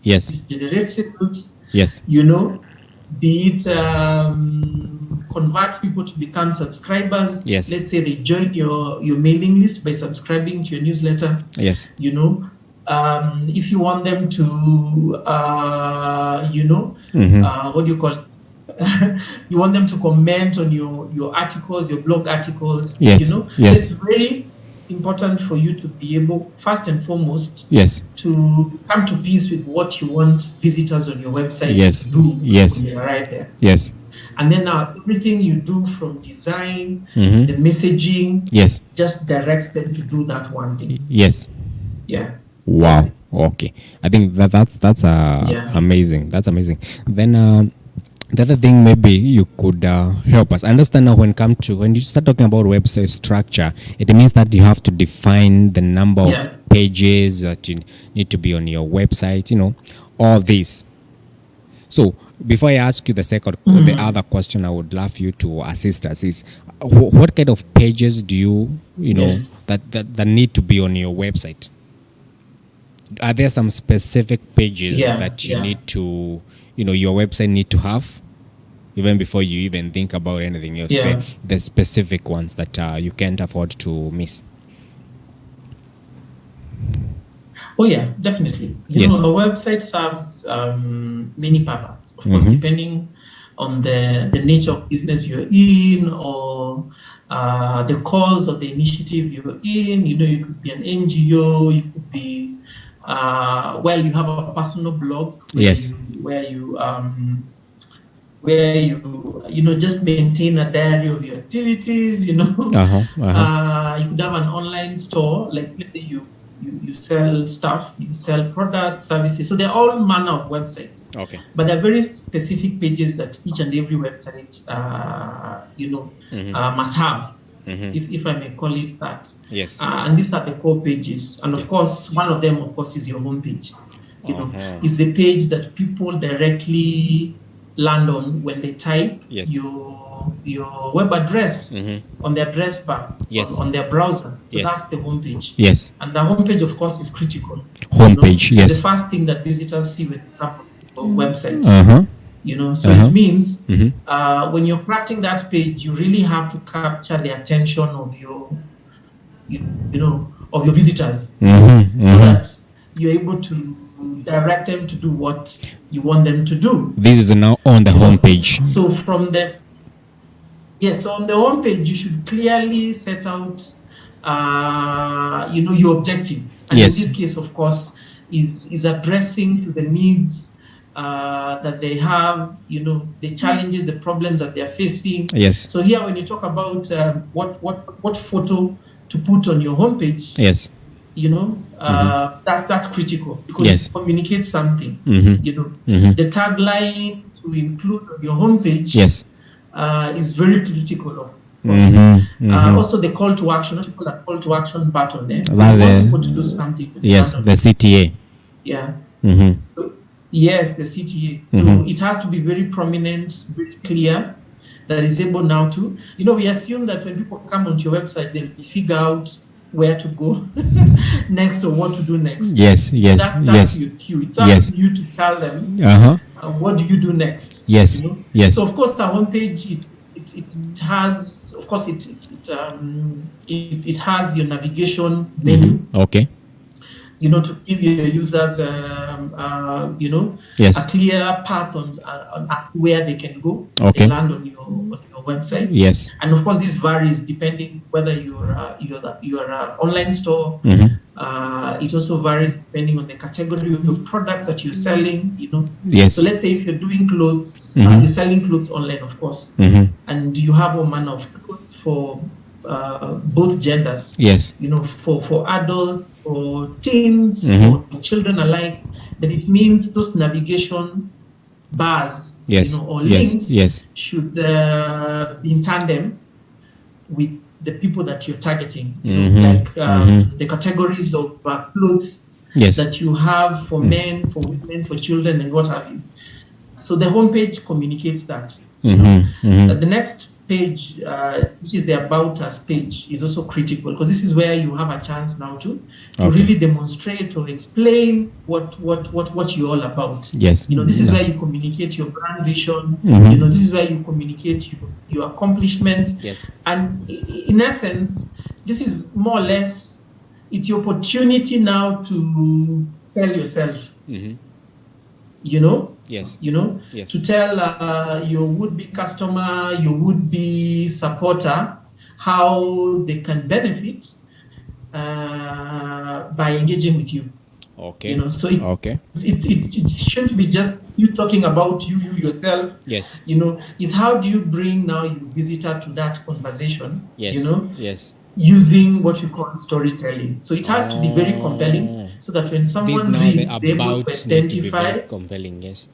Yes. It generates sales. Yes. Be it convert people to become subscribers. Yes. Let's say they join your mailing list by subscribing to your newsletter. Yes. If you want them to, what do you call it? You want them to comment on your articles, your blog articles. Yes. Yes. So it's very important for you to be able, first and foremost, yes, to come to peace with what you want visitors on your website to do yes, when you arrive there. Yes. And then everything you do from design, mm-hmm. the messaging, yes, just directs them to do that one thing. Yes. Yeah. Wow. Okay. I think that's amazing. That's amazing. Then the other thing maybe you could help us understand now when you start talking about website structure, it means that you have to define the number of pages that you need to be on your website, all this. So before I ask you the second, the other question I would love you to assist us is what kind of pages do you that need to be on your website? Are there some specific pages that you need to, your website need to have, even before you even think about anything else? The specific ones that you can't afford to miss. Oh yeah, definitely. Our website serves many purposes, of course, depending on the nature of business you're in or the cause of the initiative you're in. You could be an NGO, you could be you have a personal blog where you just maintain a diary of your activities. You could have an online store, like you sell stuff, you sell products, services. So they're all manner of websites. Okay. But there are very specific pages that each and every website must have. If I may call it that. Yes. And these are the core pages. And of course, one of them, is your homepage. Is the page that people directly land on when they type your web address on the address bar on their browser. So that's the homepage. Yes. And the homepage, of course, is critical. Homepage, yes. The first thing that visitors see when they come to your website. So it means when you're crafting that page, you really have to capture the attention of your visitors, so that you're able to direct them to do what you want them to do. This is now on the homepage. So from the on the homepage, you should clearly set out your objective. And in this case, of course, is addressing to the needs that they have, the challenges, the problems that they're facing. Yes. So here, when you talk about what photo to put on your homepage, that's critical because it communicates something. The tagline to include on your homepage is very critical, of course. Also, the call to action. Not people call to action button there. You want people to do something. Yes, the CTA. Yeah. Yes, the CTA. So it has to be very prominent, very clear, that is able now to, we assume that when people come onto your website, they'll figure out where to go next or what to do next. Yes. That's your cue. It's up to you to tell them what do you do next. Yes. So of course, the homepage it has, of course, it has your navigation menu. Okay. To give your users, a clear path on where they can go. Okay. They land on your website. Yes. And of course, this varies depending whether you're an online store. It also varies depending on the category of products that you're selling. Yes. So let's say if you're doing clothes, you're selling clothes online, of course, and you have all manner of clothes for both genders. Yes. For adults, for teens, for children alike, then it means those navigation bars, or links should be in tandem with the people that you're targeting. Like the categories of clothes that you have for men, for women, for children, and what have you. So the homepage communicates that. The next page, which is the About Us page, is also critical, because this is where you have a chance now to really demonstrate or explain what you're all about. Yes. This is where you communicate your brand vision. This is where you communicate your accomplishments. Yes. And in essence, this is more or less, it's your opportunity now to sell yourself. Yes. Yes. To tell your would-be customer, your would-be supporter, how they can benefit by engaging with you. Okay. So it shouldn't be just you talking about you yourself. Yes. Is how do you bring now your visitor to that conversation? Yes. Yes. Using what you call storytelling. So it has to be very compelling, so that when someone reads, they're able to identify. Compelling, yes.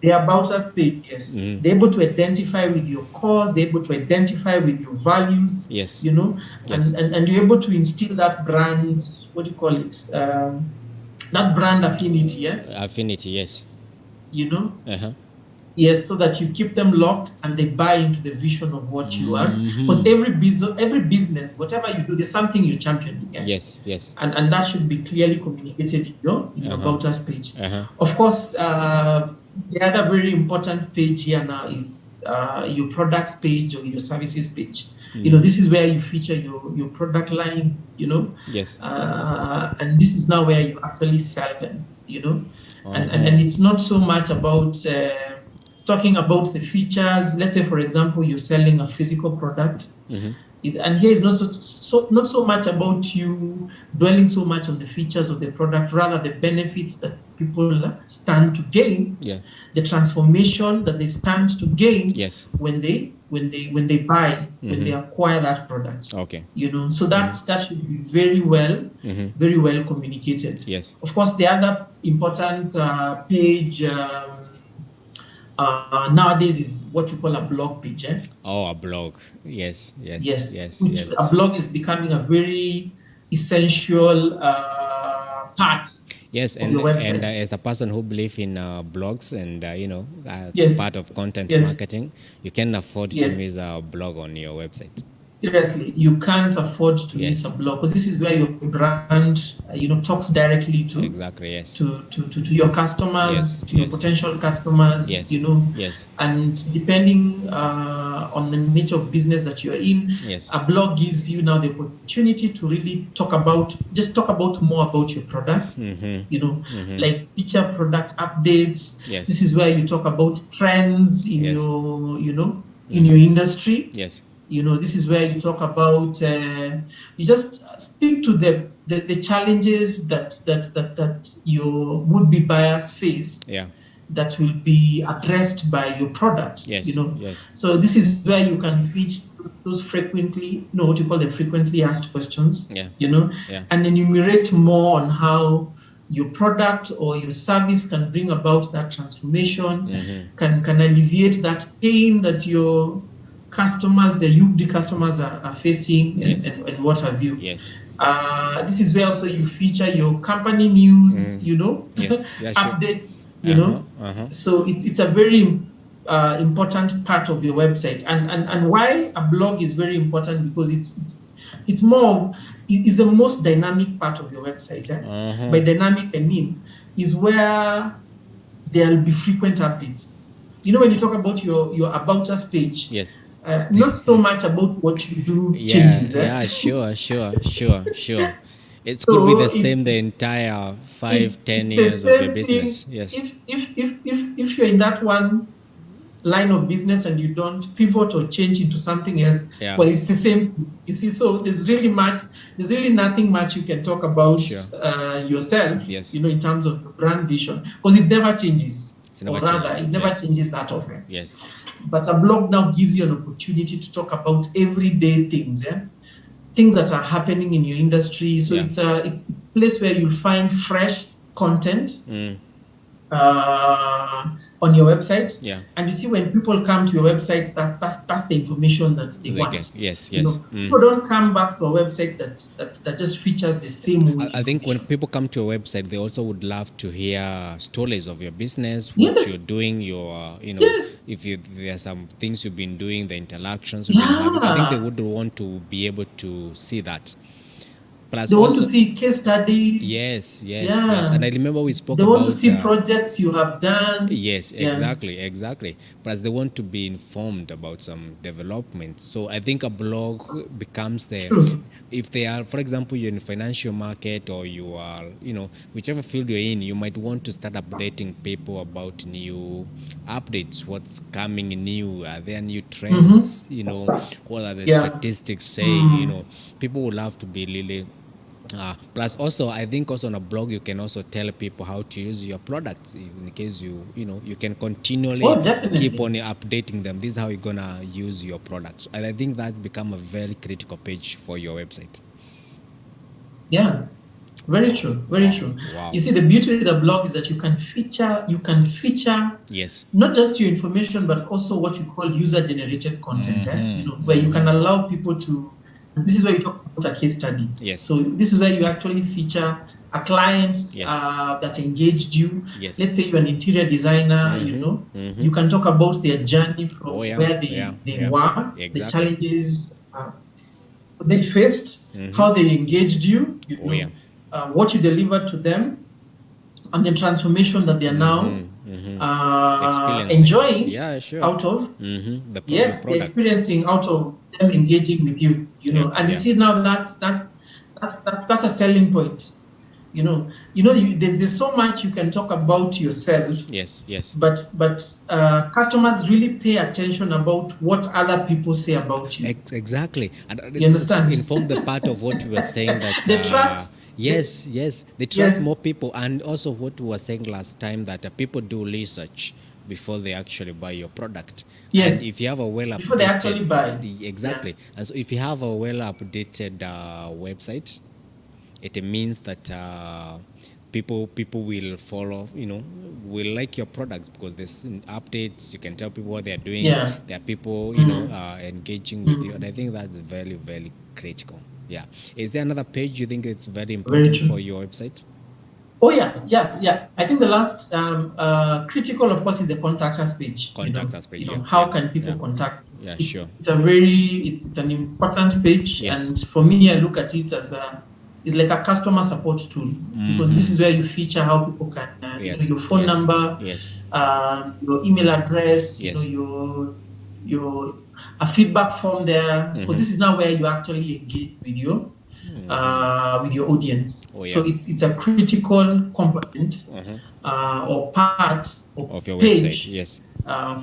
The About Us page, yes. They're able to identify with your cause, they're able to identify with your values. Yes. Yes. And you're able to instill that brand, what do you call it? That brand affinity, yeah? Affinity, yes. Yes, so that you keep them locked and they buy into the vision of what you are. Because every business, whatever you do, there's something you're championing. Yeah? Yes, yes. And that should be clearly communicated in your About Us page. Of course, the other very important page here now is your products page or your services page. This is where you feature your product line, Yes. And this is now where you actually sell them, and it's not so much about talking about the features. Let's say, for example, you're selling a physical product, and here is not so much about you dwelling so much on the features of the product, rather the benefits that people stand to gain, the transformation that they stand to gain when they buy, when they acquire that product. Okay. So that should be very well communicated. Yes. Of course, the other important page nowadays is what you call a blog page. Oh, a blog. Yes. A blog is becoming a very essential part. Yes, and as a person who believes in blogs and as part of content marketing, you can afford to miss a blog on your website. Seriously, you can't afford to miss a blog, because this is where your brand, talks directly to to your customers, to your potential customers. And depending on the nature of business that you're in, a blog gives you now the opportunity to really talk about more about your product. Like feature product updates. This is where you talk about trends in your in your industry. This is where you talk about, you just speak to the challenges that your would-be buyers face, that will be addressed by your product. So this is where you can reach those frequently, what you call the frequently asked questions, and enumerate more on how your product or your service can bring about that transformation, can alleviate that pain that your customers, the UB customers are facing, and what have you. This is where also you feature your company news, updates, So it's a very important part of your website. And why a blog is very important, because it's the most dynamic part of your website. By dynamic, I mean is where there'll be frequent updates. When you talk about your About Us page, not so much about what you do changes. Sure. It could be the same the entire 5-10 years of your business. If you're in that one line of business and you don't pivot or change into something else, well, it's the same. You see, so there's really nothing much you can talk about yourself, in terms of your brand vision, because it never changes. It never changes that often. But a blog now gives you an opportunity to talk about everyday things, things that are happening in your industry. So it's a place where you'll find fresh content, on your website. Yeah. And you see, when people come to your website, that's the information that they want. Get. Yes, You yes. know, people don't come back to a website that just features the same way. I think when people come to your website, they also would love to hear stories of your business, what you're doing, your, if there are some things you've been doing, the interactions you've been having. I think they would want to be able to see that. Plus they want to see case studies. Yes. And I remember we spoke about... They want to see about projects you have done. Yes, exactly. Plus they want to be informed about some development. So I think a blog becomes if they are, for example, you're in the financial market, or you are, whichever field you're in, you might want to start updating people about new updates, what's coming new, are there new trends, what are the statistics saying, people will love to be really... plus also, I think also on a blog you can also tell people how to use your products, in case you can continually keep on updating them. This is how you're gonna use your products, and I think that's become a very critical page for your website. Yeah, very true. Wow. You see, the beauty of the blog is that you can feature yes, not just your information, but also what you call user generated content, where you can allow people to... This is where you talk about a case study. Yes. So this is where you actually feature a client that engaged you. Yes. Let's say you're an interior designer, you can talk about their journey from where they were, the challenges they faced, how they engaged you, what you delivered to them, and the transformation that they are now enjoying out of they're experiencing out of them engaging with you, and you see now that's a selling point. There's so much you can talk about yourself. Yes. But customers really pay attention about what other people say about you. Exactly, and you understand? Inform the part of what we were saying that they trust. Yes, they trust more people, and also what we were saying last time, that people do research before they actually buy your product. Yes. And if you have a well-updated... Before they actually buy. Exactly. Yeah. And so if you have a well-updated website, it means that people will follow, will like your products, because there's updates, you can tell people what they're doing. Yeah. There are people, engaging with you, and I think that's very, very critical. Yeah. Is there another page you think it's very important for your website? Oh, yeah. I think the last critical, of course, is the contact us page. How can people contact? Yeah, sure. It's an important page, and for me, I look at it as it's like a customer support tool, because this is where you feature how people can your phone number, your email address, your a feedback form there, because this is now where you actually engage with your audience. So it's a critical component or part of your page, website.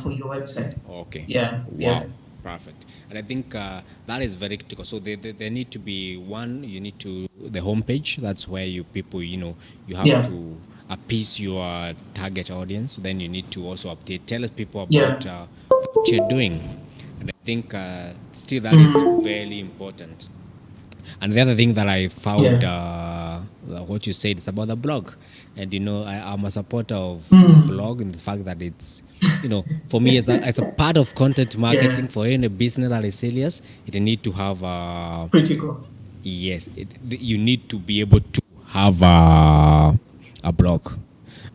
For your website. Okay. Yeah. Wow. Yeah. Perfect. And I think that is very critical. So there need to be the homepage. That's where you have to appease your target audience. Then you need to also tell us people about what you're doing. And I think still that is very important. And the other thing that I found, what you said, is about the blog. And I'm a supporter of blog, in the fact that it's, for me, it's a part of content marketing. For any business that is serious, it need to have a critical. Yes, you need to be able to have a blog.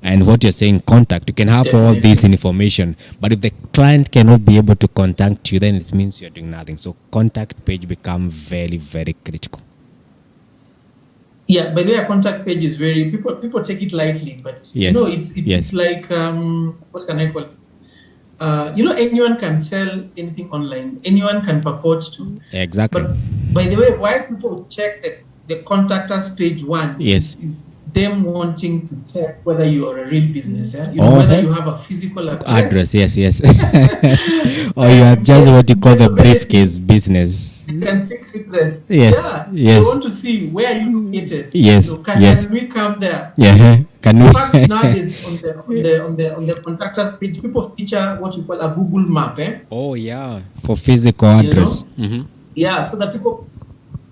And what you're saying, contact, you can have all this information, but if the client cannot be able to contact you, then it means you're doing nothing. So contact page become very, very critical. Yeah, by the way, a contact page is very, people take it lightly, but it's like, what can I call it? Anyone can sell anything online. Anyone can purport to. Exactly. But by the way, why people check the contact us page one is them wanting to check whether you are a real business, whether you have a physical address. Yes. Or you are just what you call the briefcase business. You can seek redress. Yes. They want to see where you located. Yes. Can we come there? Yeah. Can we? In fact, nowadays on the contractors page, people feature what you call a Google map. Oh yeah, for physical address. Yeah, so that people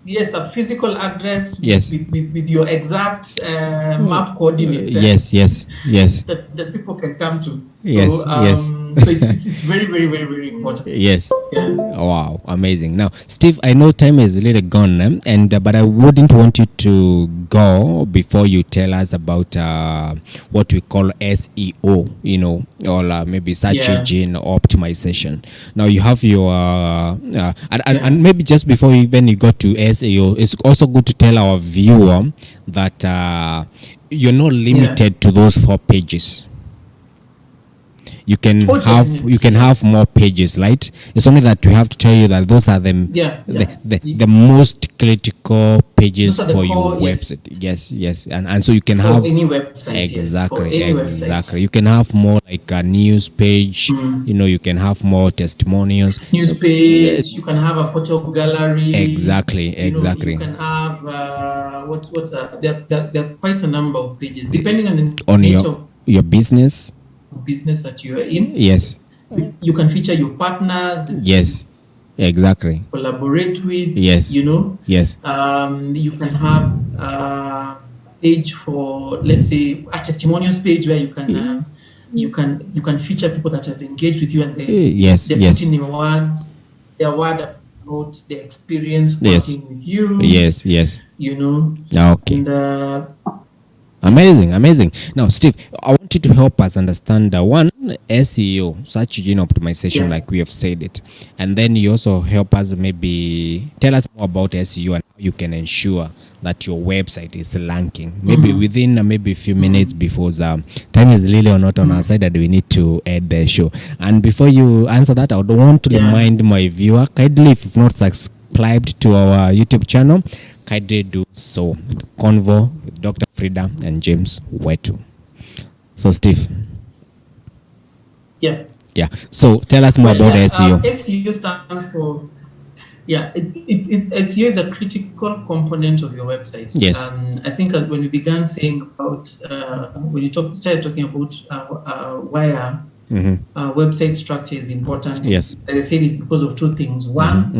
yes, a physical address Yes. with your exact map coordinates. Yes. That people can come to. Yes, So, yes. So it's very, very, very, very important. Yes. Yeah. Wow, amazing. Now, Steve, I know time is a little gone, but I wouldn't want you to go before you tell us about what we call SEO, or maybe search engine optimization. Now, you have your and maybe just before you go to SEO, it's also good to tell our viewer that you're not limited to those 4 pages. You can have more pages, right? It's only that we have to tell you that those are the most critical pages for your website. Yes, and so you can have any website. Exactly. Website. You can have more like a news page. You can have more testimonials. News page. You can have a photo gallery. Exactly. You can have there are quite a number of pages depending on the your business that you are in. Yes. You can feature your partners. Yes. Exactly. Collaborate with. Yes. Yes. You can have a page for, let's say, a testimonials page where you can feature people that have engaged with you and they put in their word about their experience working with you. Yes. Okay. And, Amazing. Now, Steve, I want you to help us understand one, SEO, search engine optimization, like we have said it. And then you also help us maybe tell us more about SEO and how you can ensure that your website is ranking. Maybe within maybe a few minutes before time is really or not on our side that we need to end the show. And before you answer that, I would want to remind my viewer, kindly, if you've not subscribed to our YouTube channel, kindly do so. Convo with Dr. Frida and James Wetu. So, Steve. Yeah. So, tell us more about SEO. SEO stands for SEO is a critical component of your website. Yes. I think when we began saying about when you started talking about why our website structure is important. Yes. As I said, it's because of 2 things. One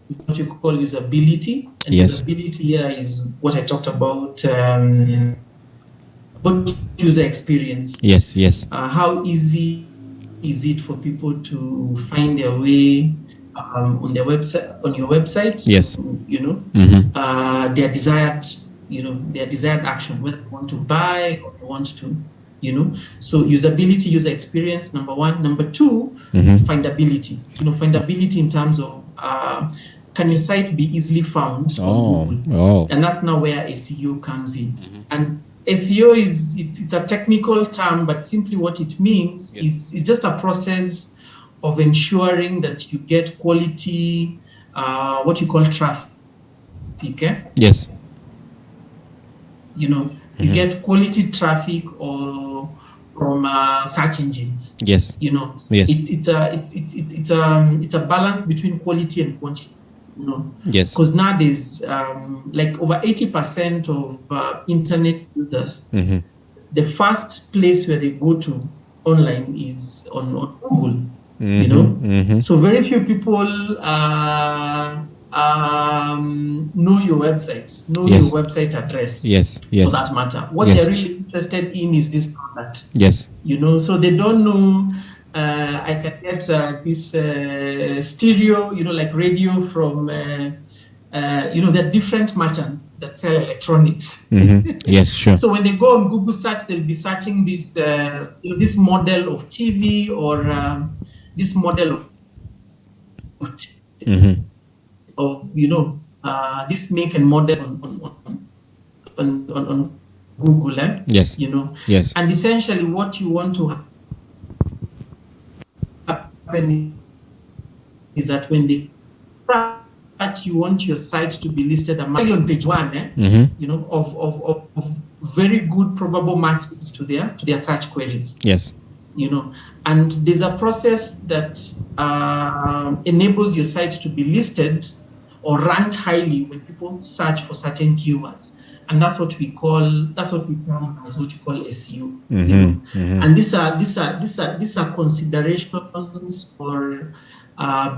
is what you call usability, and usability here is what I talked about user experience. Yes. How easy is it for people to find their way on your website? Yes. Their desired action, whether they want to buy or they want to, So usability, user experience, number 1. Number 2, findability. Findability in terms of can your site be easily found on Google? And that's now where SEO comes in. And SEO it's a technical term, but simply what it means is it's just a process of ensuring that you get quality, what you call traffic. Yes. You get quality traffic or from search engines. Yes. Yes. It's a balance between quality and quantity. Yes. Because nowadays, like over 80% of internet users, the first place where they go to online is on Google. So very few people know your website, your website address. Yes. For that matter, what they're really interested in is this product. Yes. So they don't know. I can get this stereo, like radio from, there are different merchants that sell electronics. Yes, sure. So when they go on Google search, they'll be searching this, this model of TV or this model of, this make and model on Google. Yes. Yes. And essentially what you want to happen is that when they search, you want your site to be listed on page 1, of very good probable matches to their search queries. Yes. And there's a process that enables your site to be listed or ranked highly when people search for certain keywords. and that's what we term as what we call SEO. And these are considerations or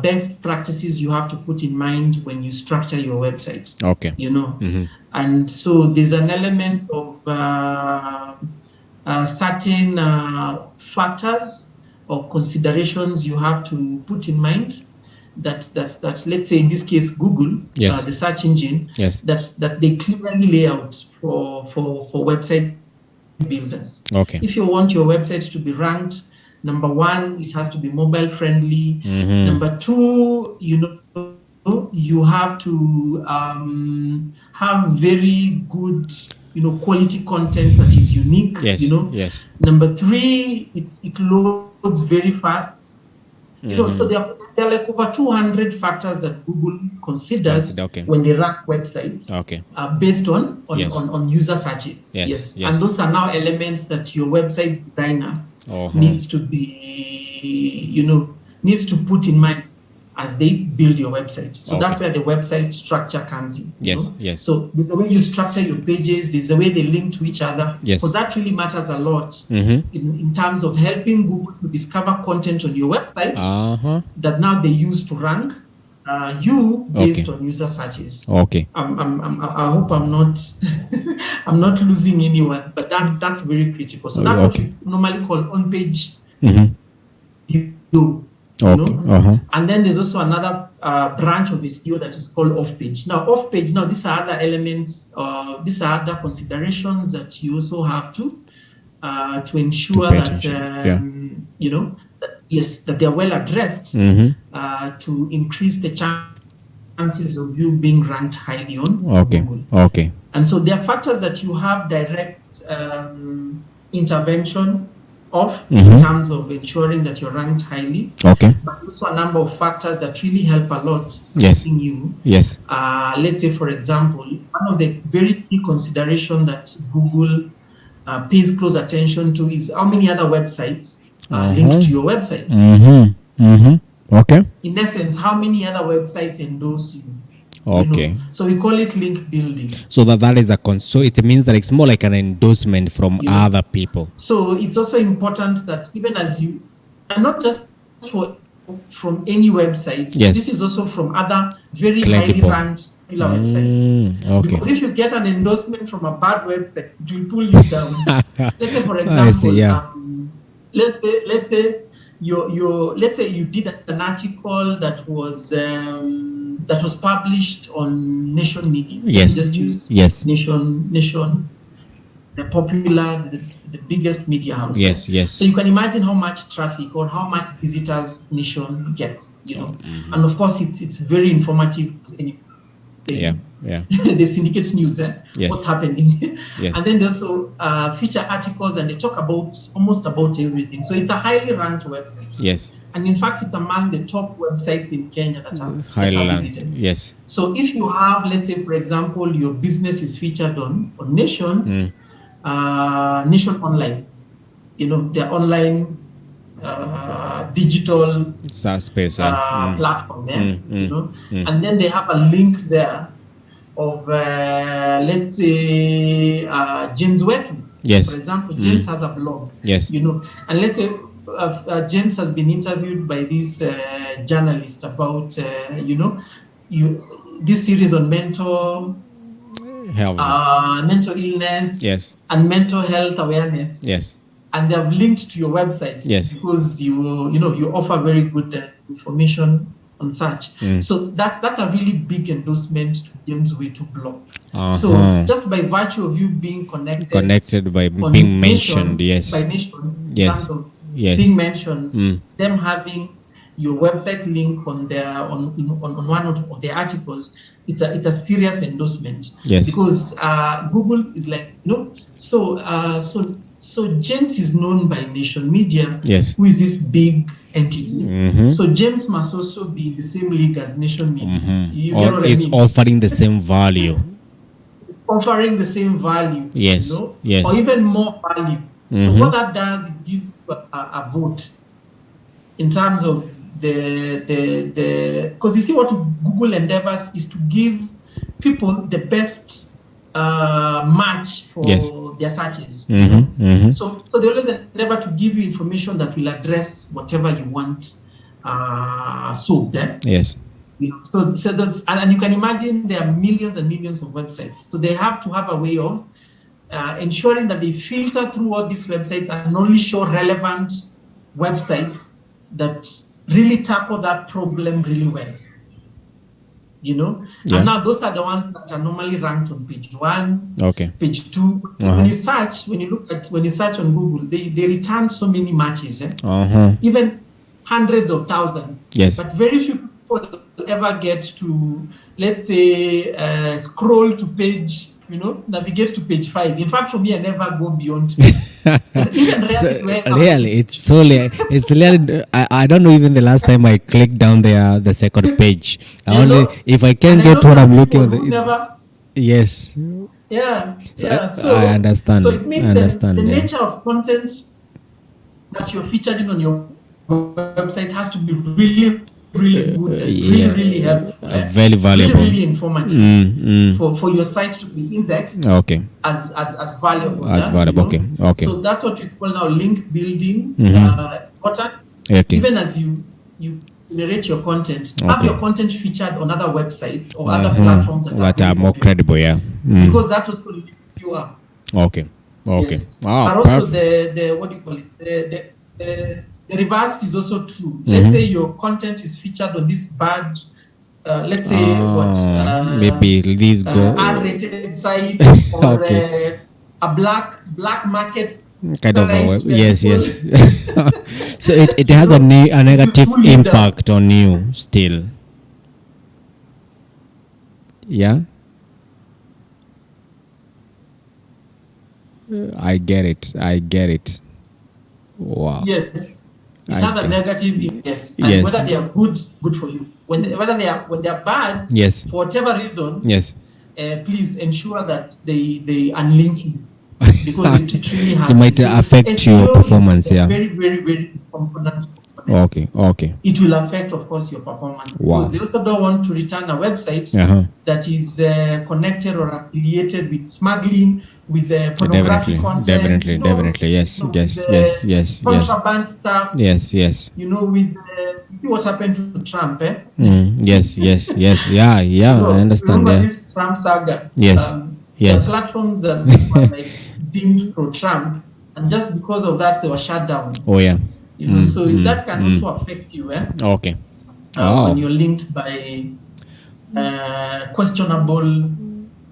best practices you have to put in mind when you structure your website. Okay. And so there's an element of certain factors or considerations you have to put in mind that let's say in this case Google, the search engine, that they clearly lay out for website builders. Okay. If you want your website to be ranked number 1, it has to be mobile friendly. Number 2, you have to have very good quality content that is unique. Number 3, it loads very fast. So there are like over 200 factors that Google considers when they rank websites based on user searches. And those are now elements that your website designer needs to put in mind as they build your website. So that's where the website structure comes in. So there's the way you structure your pages, there's the way they link to each other. Because that really matters a lot in terms of helping Google to discover content on your website that now they use to rank you based on user searches. I hope I'm not I'm not losing anyone, but that's very critical. So that's what we normally call on-page SEO. And then there's also another branch of SEO that is called off-page. Now, off-page, these are other elements, these are other considerations that you also have to ensure that that they are well addressed to increase the chances of you being ranked highly on Google. And so there are factors that you have direct intervention of in terms of ensuring that you're ranked highly. But also a number of factors that really help a lot in you. Let's say, for example, one of the very key considerations that Google pays close attention to is how many other websites linked to your website. In essence, how many other websites endorse you. So we call it link building. So that is so it means that it's more like an endorsement from other people. So it's also important that even as you, and not just from any website, this is also from other very highly ranked popular websites. Because if you get an endorsement from a bad website, it will pull you down. Let's say, for example, let's say you did an article that was published on Nation Media. Just use Nation, the popular, the biggest media house. So you can imagine how much traffic or how much visitors Nation gets, And of course, it's very informative. They syndicate news, what's happening. And then there's also feature articles, and they talk almost about everything. So it's a highly ranked website. And in fact, it's among the top websites in Kenya that are visited. So if you have, let's say, for example, your business is featured on Nation, Nation Online, their online digital SaaS space, platform there, and then they have a link there of, let's say, James Wetu. For example, James has a blog, and let's say James has been interviewed by this journalist about, this series on mental illness and mental health awareness. And they have linked to your website because you offer very good information on such. So that's a really big endorsement to James Wetu blog. So just by virtue of you being connected by being mentioned, by Nation, in terms of being mentioned, them having your website link on their on one of their articles, it's a serious endorsement. Because Google is like, so James is known by Nation Media, who is this big entity. So James must also be in the same league as Nation Media. You get what I mean? Offering the same value. It's offering the same value. Or even more value. So what that does, it gives a vote in terms of the because you see what Google endeavors is to give people the best match for yes. their searches. So they always endeavor to give you information that will address whatever you want solved. Yes. So that's, and you can imagine there are millions and millions of websites. So they have to have a way of ensuring that they filter through all these websites and only show relevant websites that really tackle that problem really well. And now those are the ones that are normally ranked on page 1, page 2. When you search on Google, they return so many matches, even hundreds of thousands. Yes. But very few people ever get to, let's say, scroll to page, navigate to page 5. In fact, for me, I never go beyond. I don't know even the last time I clicked down the second page. If I can get what I'm looking at. Yes. Yeah. So I understand. So it means the nature of content that you're featuring on your website has to be really good, really helpful, very valuable, really informative for your site to be indexed as valuable. Okay. So that's what we call now link building. Even as you generate your content, have your content featured on other websites or other platforms that are more credible, because that also lifts you up. Okay. Yes. But also the what do you call it? The reverse is also true. Let's say your content is featured on this bad, let's say maybe these go unrated site or a black market kind of a web. Yes. So it has a negative impact on you still. Yeah. I get it. Wow. Yes. It has a negative impact. And whether they are good for you. Whether they are bad, for whatever reason, please ensure that they unlink you. Because it really has. It might affect SEO your performance, very, very, very component. Okay. It will affect, of course, your performance. Wow. Because they also don't want to return a website that is connected or affiliated with smuggling, with pornographic content. Definitely. Yes. Contraband stuff. Yes. With see what happened to Trump, Yes. Yeah. I understand. Remember this Trump saga? Yes. The platforms that were deemed pro-Trump, and just because of that, they were shut down. Oh yeah. So that can also affect you. Okay. When you're linked by questionable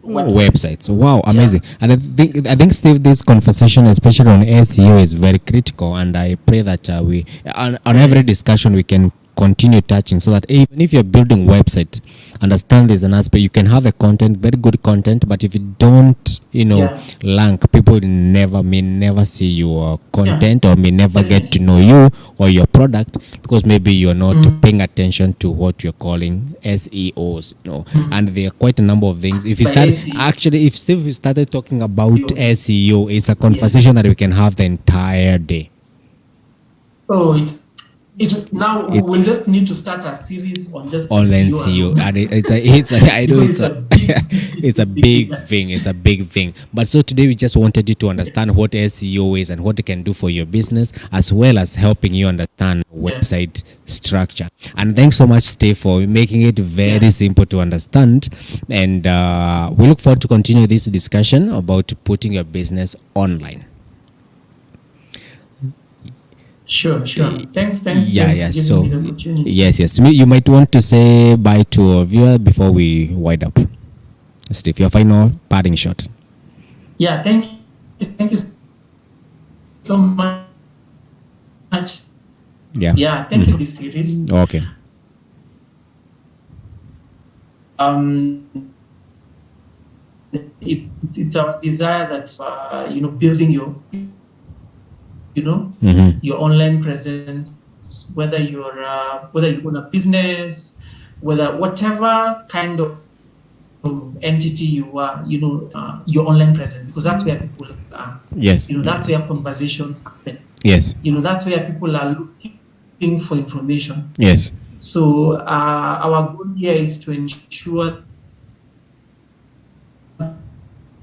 websites. Wow, amazing. And I think Steve, this conversation, especially on SEO, is very critical, and I pray that we on every discussion we can continue touching, so that even if you're building website, understand there's an aspect. You can have a content, very good content, but if you don't rank, people may never see your content or may never get to know you or your product, because maybe you're not paying attention to what you're calling SEOs. And there are quite a number of things. If you Steve started talking about SEO, it's a conversation that we can have the entire day. We'll just need to start a series on just SEO, and it's a big thing. It's a big thing. But so today we just wanted you to understand what SEO is and what it can do for your business, as well as helping you understand website structure. And thanks so much, Steve, for making it very simple to understand. And we look forward to continue this discussion about putting your business online. Sure. Thanks. Yeah. So, yes. You might want to say bye to our viewer before we wind up. Steve, your final parting shot. Yeah, thank you so much. Yeah, thank you for this series. Okay. It's our desire that building your your online presence, whether you own a business, whatever kind of entity you are, your online presence, because that's where people are. Yes. That's where conversations happen. Yes. That's where people are looking for information. Yes. So our goal here is to ensure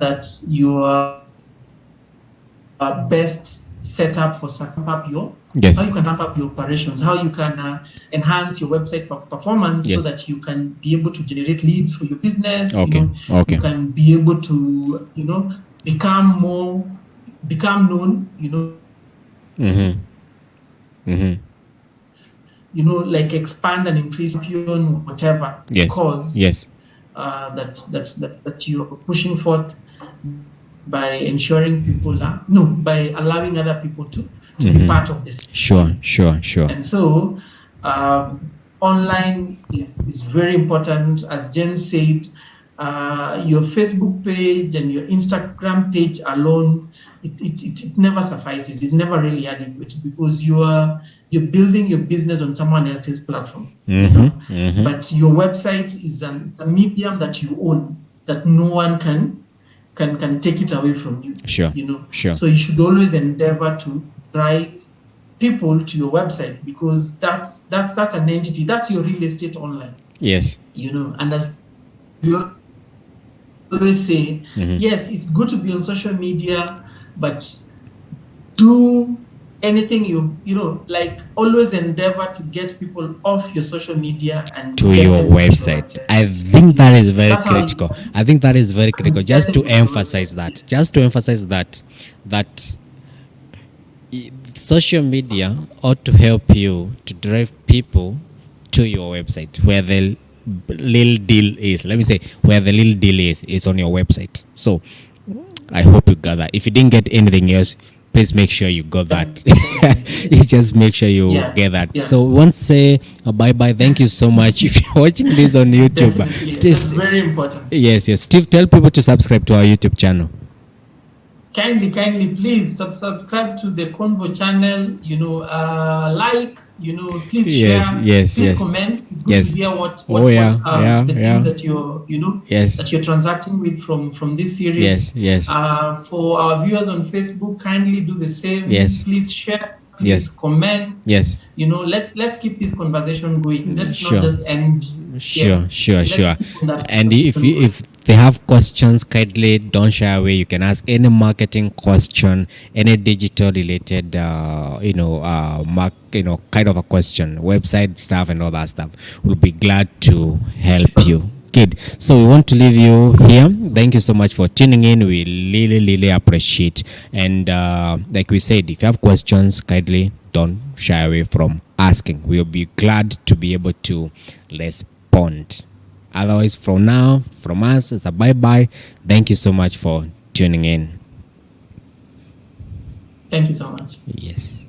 that you are best set up for setting up your how you can ramp up your operations, how you can enhance your website performance so that you can be able to generate leads for your business. You can be able to become known. Like expand and increase on whatever cause that you're pushing forth by ensuring people by allowing other people to be part of this. Sure. And so online is very important. As Jen said, your Facebook page and your Instagram page alone, it never suffices. It's never really adequate because you're building your business on someone else's platform. But your website is a medium that you own, that no one can take it away from you. Sure. So you should always endeavor to drive people to your website, because that's an entity, that's your real estate online. Yes. And as you always say, yes, it's good to be on social media, but do anything like always endeavor to get people off your social media and to your website. I think that is very critical. I think that is very critical. Just to emphasize that social media ought to help you to drive people to your website, where the little deal is. Let me say, where the little deal is, it's on your website. So I hope you got that. If you didn't get anything else, please make sure you got that. You just make sure you get that. So once say bye-bye. Thank you so much. If you're watching this on YouTube, it's very important. Yes. Steve, tell people to subscribe to our YouTube channel. Kindly, please subscribe to the Convo channel. Please share. Please comment. It's good to hear what the things that that you're transacting with from this series. Yes. For our viewers on Facebook, kindly do the same. Please share. Please comment. Let's keep this conversation going. Let's not just end. Sure. And if they have questions, kindly don't shy away. You can ask any marketing question, any digital related kind of a question, website stuff and all that stuff. We'll be glad to help you. Good. So we want to leave you here. Thank you so much for tuning in. We really appreciate. And like we said, if you have questions, kindly don't shy away from asking. We'll be glad to be able to respond. Otherwise, from now, from us, it's a bye-bye. Thank you so much for tuning in. Thank you so much. Yes.